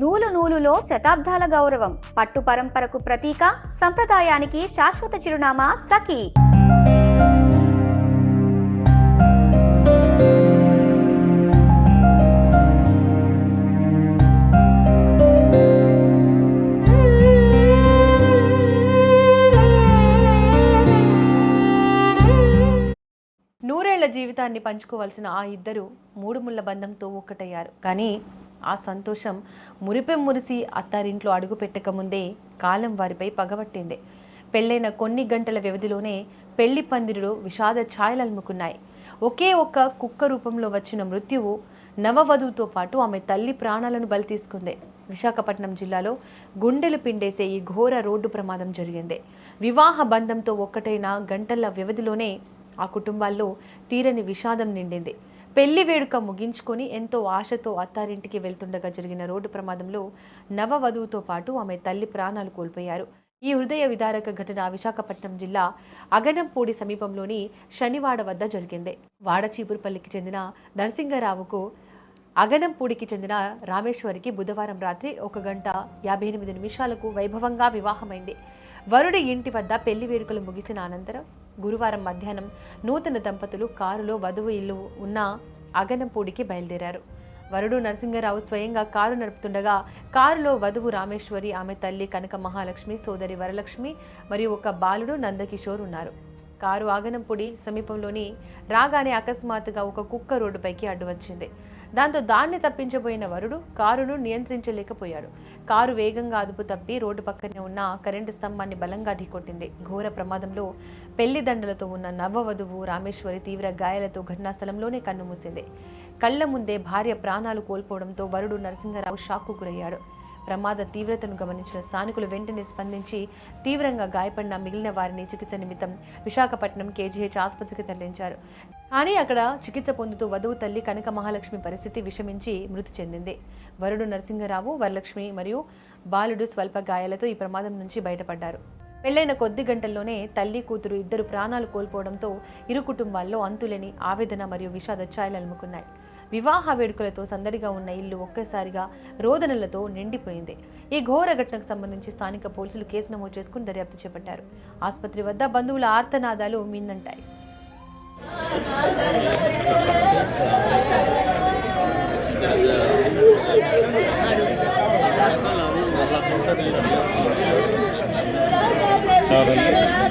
నూలు నూలులో శతాబ్దాల గౌరవం, పట్టు పరంపరకు ప్రతీక, సంప్రదాయానికి శాశ్వత చిరునామా సఖీ. నూరేళ్ల జీవితాన్ని పంచుకోవాల్సిన ఆ ఇద్దరు మూడు ముళ్ళ బంధంతో ఒక్కటయ్యారు. కానీ ఆ సంతోషం మురిసి అత్తారింట్లో అడుగు పెట్టకముందే కాలం వారిపై పగబట్టింది. పెళ్ళైన కొన్ని గంటల వ్యవధిలోనే పెళ్లి పందిరిలో విషాద ఛాయలు అలుముకున్నాయి. ఒకే ఒక్క కుక్క రూపంలో వచ్చిన మృత్యువు నవవధువుతో పాటు ఆమె తల్లి ప్రాణాలను బలి తీసుకుంది. విశాఖపట్నం జిల్లాలో గుండెలు పిండేసే ఈ ఘోర రోడ్డు ప్రమాదం జరిగింది. వివాహ బంధంతో ఒక్కటైన గంటల వ్యవధిలోనే ఆ కుటుంబాల్లో తీరని విషాదం నిండింది. పెళ్లి వేడుక ముగించుకొని ఎంతో ఆశతో అత్తారింటికి వెళ్తుండగా జరిగిన రోడ్డు ప్రమాదంలో నవవధువుతో పాటు ఆమె తల్లి ప్రాణాలు కోల్పోయారు. ఈ హృదయ విదారక ఘటన విశాఖపట్నం జిల్లా అగనంపూడి సమీపంలోని శనివాడ వద్ద జరిగింది. వాడచీపురుపల్లికి చెందిన నరసింగరావుకు అగనంపూడికి చెందిన రామేశ్వరికి బుధవారం రాత్రి 1:58 వైభవంగా వివాహమైంది. వరుడి ఇంటి వద్ద పెళ్లి వేడుకలు ముగిసిన అనంతరం గురువారం మధ్యాహ్నం నూతన దంపతులు కారులో వధువు ఇల్లు ఉన్న అగనంపూడికి బయలుదేరారు. వరుడు నరసింగరావు స్వయంగా కారు నడుపుతుండగా కారులో వధువు రామేశ్వరి, ఆమె తల్లి కనక మహాలక్ష్మి, సోదరి వరలక్ష్మి మరియు ఒక బాలుడు నందకిషోర్ ఉన్నారు. కారు ఆగనంపూడి సమీపంలోని రాగానే అకస్మాత్తుగా ఒక కుక్క రోడ్డుపైకి అడ్డు వచ్చింది. దాంతో దాన్ని తప్పించబోయిన వరుడు కారును నియంత్రించలేకపోయాడు. కారు వేగంగా అదుపు తప్పి రోడ్డు పక్కనే ఉన్న కరెంటు స్తంభాన్ని బలంగా ఢీకొట్టింది. ఘోర ప్రమాదంలో పెళ్లి దండలతో ఉన్న నవవధువు రామేశ్వరి తీవ్ర గాయాలతో ఘటనా స్థలంలోనే కన్నుమూసింది. కళ్ల ముందే భార్య ప్రాణాలు కోల్పోవడంతో వరుడు నరసింగరావు షాక్కు గురయ్యాడు. ప్రమాద తీవ్రతను గమనించిన స్థానికులు వెంటనే స్పందించి తీవ్రంగా గాయపడిన మిగిలిన వారిని చికిత్స నిమిత్తం విశాఖపట్నం కేజీహెచ్ ఆసుపత్రికి తరలించారు. కానీ అక్కడ చికిత్స పొందుతూ వధువు తల్లి కనక మహాలక్ష్మి పరిస్థితి విషమించి మృతి చెందింది. వరుడు నరసింగరావు, వరలక్ష్మి మరియు బాలుడు స్వల్ప గాయాలతో ఈ ప్రమాదం నుంచి బయటపడ్డారు. పెళ్లైన కొద్ది గంటల్లోనే తల్లి, కూతురు ఇద్దరు ప్రాణాలు కోల్పోవడంతో ఇరు కుటుంబాల్లో అంతులేని ఆవేదన మరియు విషాద ఛాయలు అలుముకున్నాయి. వివాహ వేడుకలతో సందడిగా ఉన్న ఇల్లు ఒక్కసారిగా రోదనలతో నిండిపోయింది. ఈ ఘోర ఘటనకు సంబంధించి స్థానిక పోలీసులు కేసు నమోదు చేసుకుని దర్యాప్తు చేపట్టారు. ఆసుపత్రి వద్ద బంధువుల ఆర్తనాదాలు మిన్నంటాయి. Sorry.